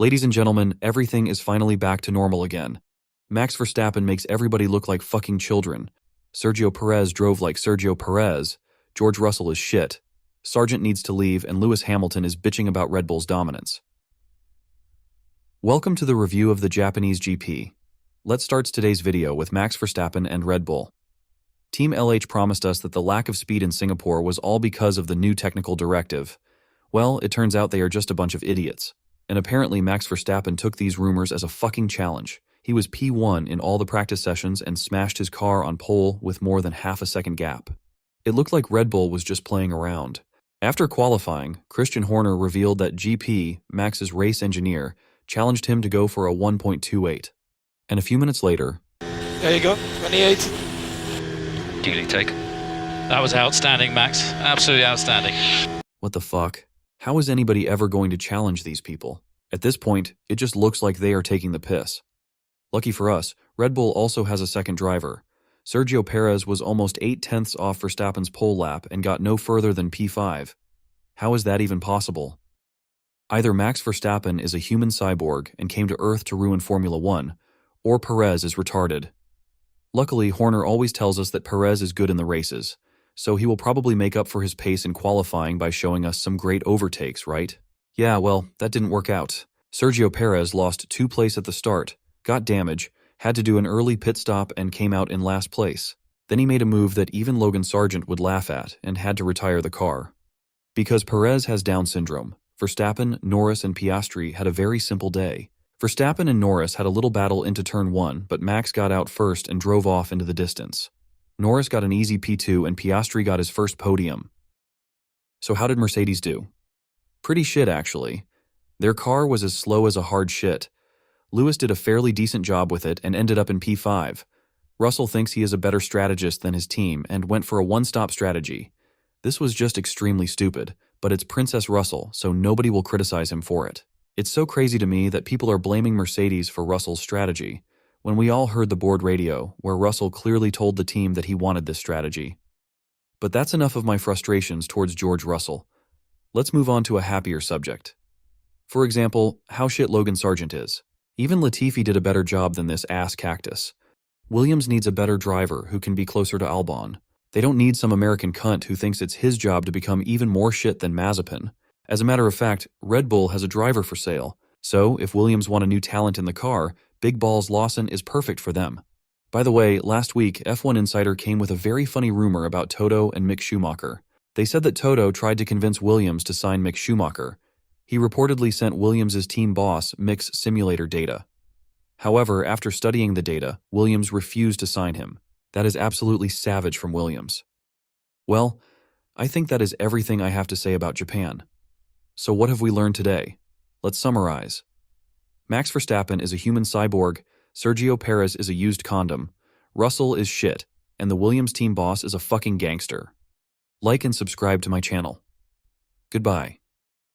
Ladies and gentlemen, everything is finally back to normal again. Max Verstappen makes everybody look like fucking children. Sergio Perez drove like Sergio Perez. George Russell is shit. Sargent needs to leave, and Lewis Hamilton is bitching about Red Bull's dominance. Welcome to the review of the Japanese GP. Let's start today's video with Max Verstappen and Red Bull. Team LH promised us that the lack of speed in Singapore was all because of the new technical directive. Well, it turns out they are just a bunch of idiots. And apparently Max Verstappen took these rumors as a fucking challenge. He was P1 in all the practice sessions and smashed his car on pole with more than half a second gap. It looked like Red Bull was just playing around. After qualifying, Christian Horner revealed that GP, Max's race engineer, challenged him to go for a 1.28. And a few minutes later... There you go, 28. Duly taken. That was outstanding, Max. Absolutely outstanding. What the fuck? How is anybody ever going to challenge these people? At this point, it just looks like they are taking the piss. Lucky for us, Red Bull also has a second driver. Sergio Perez was almost 8/10 off Verstappen's pole lap and got no further than P5. How is that even possible? Either Max Verstappen is a human cyborg and came to Earth to ruin Formula 1, or Perez is retarded. Luckily, Horner always tells us that Perez is good in the races, so he will probably make up for his pace in qualifying by showing us some great overtakes, right? Yeah, well, that didn't work out. Sergio Perez lost 2 places at the start, got damage, had to do an early pit stop and came out in last place. Then he made a move that even Logan Sargent would laugh at and had to retire the car. Because Perez has Down syndrome, Verstappen, Norris, and Piastri had a very simple day. Verstappen and Norris had a little battle into turn 1, but Max got out first and drove off into the distance. Norris got an easy P2 and Piastri got his first podium. So how did Mercedes do? Pretty shit, actually. Their car was as slow as a hard shit. Lewis did a fairly decent job with it and ended up in P5. Russell thinks he is a better strategist than his team and went for a one-stop strategy. This was just extremely stupid, but it's Princess Russell, so nobody will criticize him for it. It's so crazy to me that people are blaming Mercedes for Russell's strategy, when we all heard the board radio, where Russell clearly told the team that he wanted this strategy. But that's enough of my frustrations towards George Russell. Let's move on to a happier subject. For example, how shit Logan Sargent is. Even Latifi did a better job than this ass cactus. Williams needs a better driver who can be closer to Albon. They don't need some American cunt who thinks it's his job to become even more shit than Mazepin. As a matter of fact, Red Bull has a driver for sale. So, if Williams want a new talent in the car, Big Balls Lawson is perfect for them. By the way, last week, F1 Insider came with a very funny rumor about Toto and Mick Schumacher. They said that Toto tried to convince Williams to sign Mick Schumacher. He reportedly sent Williams' team boss Mick's simulator data. However, after studying the data, Williams refused to sign him. That is absolutely savage from Williams. Well, I think that is everything I have to say about Japan. So what have we learned today? Let's summarize. Max Verstappen is a human cyborg, Sergio Perez is a used condom, Russell is shit, and the Williams team boss is a fucking gangster. Like and subscribe to my channel. Goodbye.